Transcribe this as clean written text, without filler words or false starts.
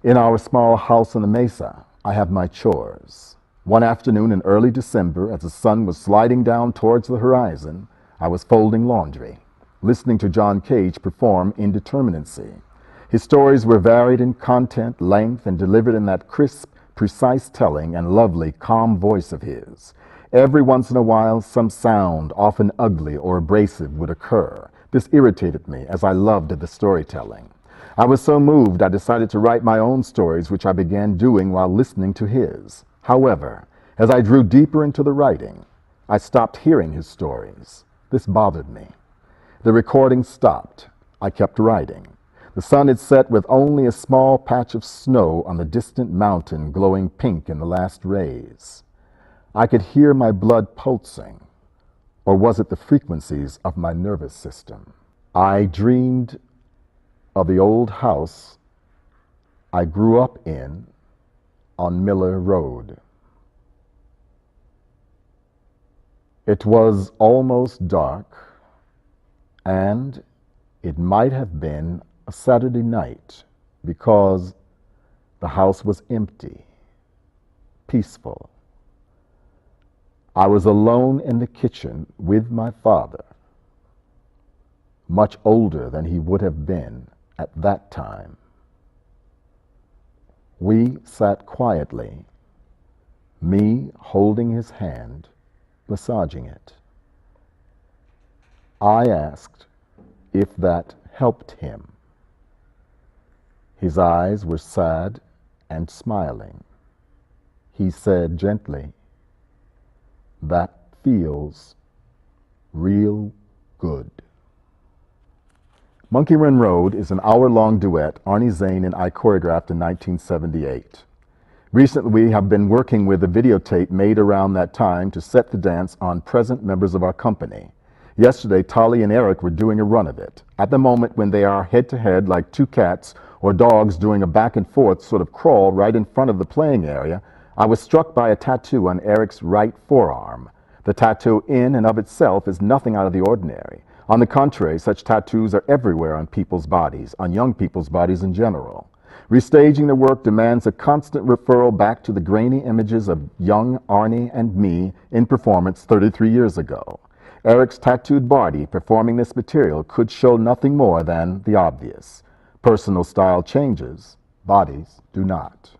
In our small house on the mesa, I have my chores. One afternoon in early December, as the sun was sliding down towards the horizon, I was folding laundry, listening to John Cage perform Indeterminacy. His stories were varied in content, length, and delivered in that crisp, precise telling and lovely, calm voice of his. Every once in a while, some sound, often ugly or abrasive, would occur. This irritated me, as I loved the storytelling. I was so moved, I decided to write my own stories, which I began doing while listening to his. However, as I drew deeper into the writing, I stopped hearing his stories. This bothered me. The recording stopped. I kept writing. The sun had set with only a small patch of snow on the distant mountain glowing pink in the last rays. I could hear my blood pulsing, or was it the frequencies of my nervous system? I dreamed of the old house I grew up in on Miller Road. It was almost dark, and it might have been a Saturday night because the house was empty, peaceful. I was alone in the kitchen with my father, much older than he would have been at that time. We sat quietly, me holding his hand, massaging it. I asked if that helped him. His eyes were sad and smiling. He said gently, "That feels real good." Monkey Run Road is an hour-long duet Arnie Zane and I choreographed in 1978. Recently, we have been working with a videotape made around that time to set the dance on present members of our company. Yesterday, Tali and Eric were doing a run of it. At the moment when they are head-to-head like two cats or dogs doing a back-and-forth sort of crawl right in front of the playing area, I was struck by a tattoo on Eric's right forearm. The tattoo in and of itself is nothing out of the ordinary. On the contrary, such tattoos are everywhere on people's bodies, on young people's bodies in general. Restaging the work demands a constant referral back to the grainy images of young Arnie and me in performance 33 years ago. Eric's tattooed body performing this material could show nothing more than the obvious. Personal style changes, bodies do not.